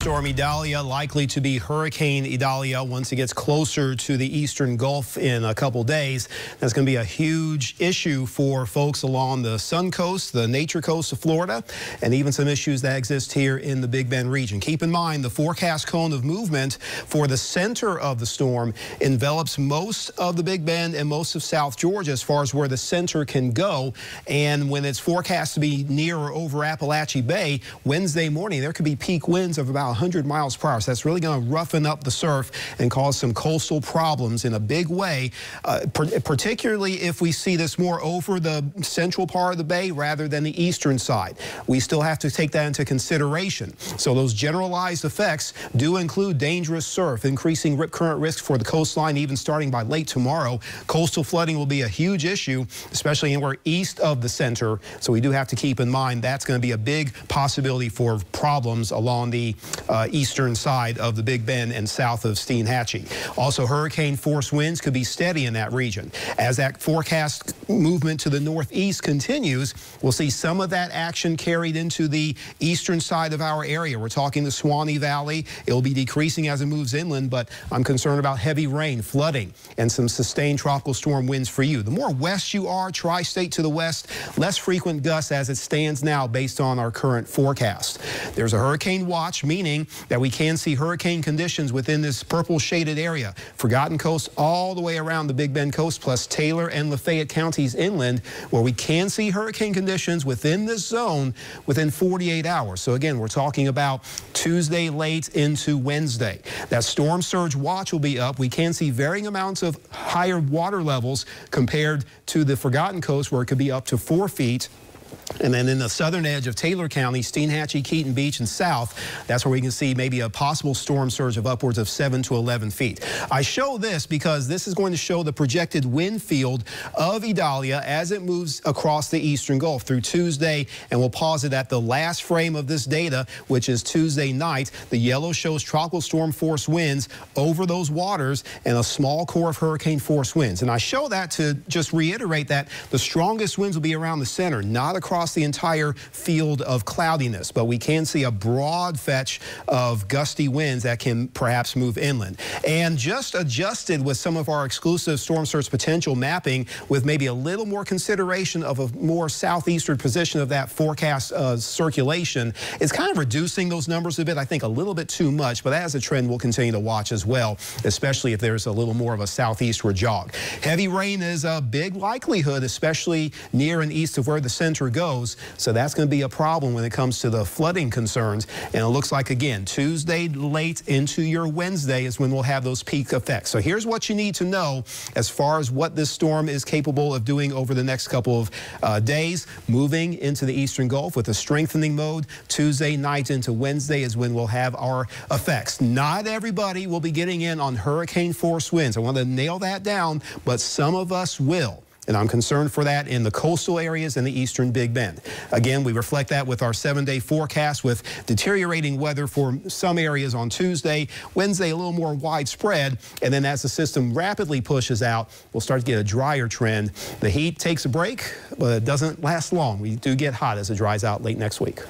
Storm Idalia likely to be Hurricane Idalia once it gets closer to the eastern Gulf in a couple days. That's going to be a huge issue for folks along the Sun Coast, the Nature Coast of Florida, and even some issues that exist here in the Big Bend region. Keep in mind the forecast cone of movement for the center of the storm envelops most of the Big Bend and most of South Georgia as far as where the center can go. And when it's forecast to be near or over Appalachia Bay, Wednesday morning there could be peak winds of about 100 miles per hour. So that's really going to roughen up the surf and cause some coastal problems in a big way, particularly if we see this more over the central part of the bay rather than the eastern side. We still have to take that into consideration. So those generalized effects do include dangerous surf, increasing rip current risk for the coastline, even starting by late tomorrow. Coastal flooding will be a huge issue, especially anywhere east of the center. So we do have to keep in mind that's going to be a big possibility for problems along the eastern side of the Big Bend and south of Steinhatchee. Also, hurricane force winds could be steady in that region. As that forecast movement to the northeast continues, we'll see some of that action carried into the eastern side of our area. We're talking the Swanee Valley. It'll be decreasing as it moves inland, but I'm concerned about heavy rain, flooding, and some sustained tropical storm winds for you. The more west you are, tri-state to the west, less frequent gusts as it stands now based on our current forecast. There's a hurricane watch, meaning that we can see hurricane conditions within this purple shaded area. Forgotten Coast all the way around the Big Bend coast, plus Taylor and Lafayette counties inland, where we can see hurricane conditions within this zone within 48 hours. So again, we're talking about Tuesday late into Wednesday. That storm surge watch will be up. We can see varying amounts of higher water levels compared to the Forgotten Coast, where it could be up to 4 feet. And then in the southern edge of Taylor County, Steinhatchee, Keaton Beach, and south, that's where we can see maybe a possible storm surge of upwards of 7 to 11 feet. I show this because this is going to show the projected wind field of Idalia as it moves across the eastern Gulf through Tuesday, and we'll pause it at the last frame of this data, which is Tuesday night. The yellow shows tropical storm force winds over those waters and a small core of hurricane force winds. And I show that to just reiterate that the strongest winds will be around the center, not across the entire field of cloudiness, but we can see a broad fetch of gusty winds that can perhaps move inland. And just adjusted with some of our exclusive storm surge potential mapping with maybe a little more consideration of a more southeastern position of that forecast circulation, it's kind of reducing those numbers a bit, I think a little bit too much, but that is a trend we'll continue to watch as well, especially if there's a little more of a southeastward jog. Heavy rain is a big likelihood, especially near and east of where the center goes. So that's going to be a problem when it comes to the flooding concerns. And it looks like, again, Tuesday late into your Wednesday is when we'll have those peak effects. So here's what you need to know as far as what this storm is capable of doing over the next couple of days. Moving into the eastern Gulf with a strengthening mode. Tuesday night into Wednesday is when we'll have our effects. Not everybody will be getting in on hurricane force winds. I want to nail that down, but some of us will. And I'm concerned for that in the coastal areas and the eastern Big Bend. Again, we reflect that with our 7-day forecast with deteriorating weather for some areas on Tuesday. Wednesday, a little more widespread. And then as the system rapidly pushes out, we'll start to get a drier trend. The heat takes a break, but it doesn't last long. We do get hot as it dries out late next week.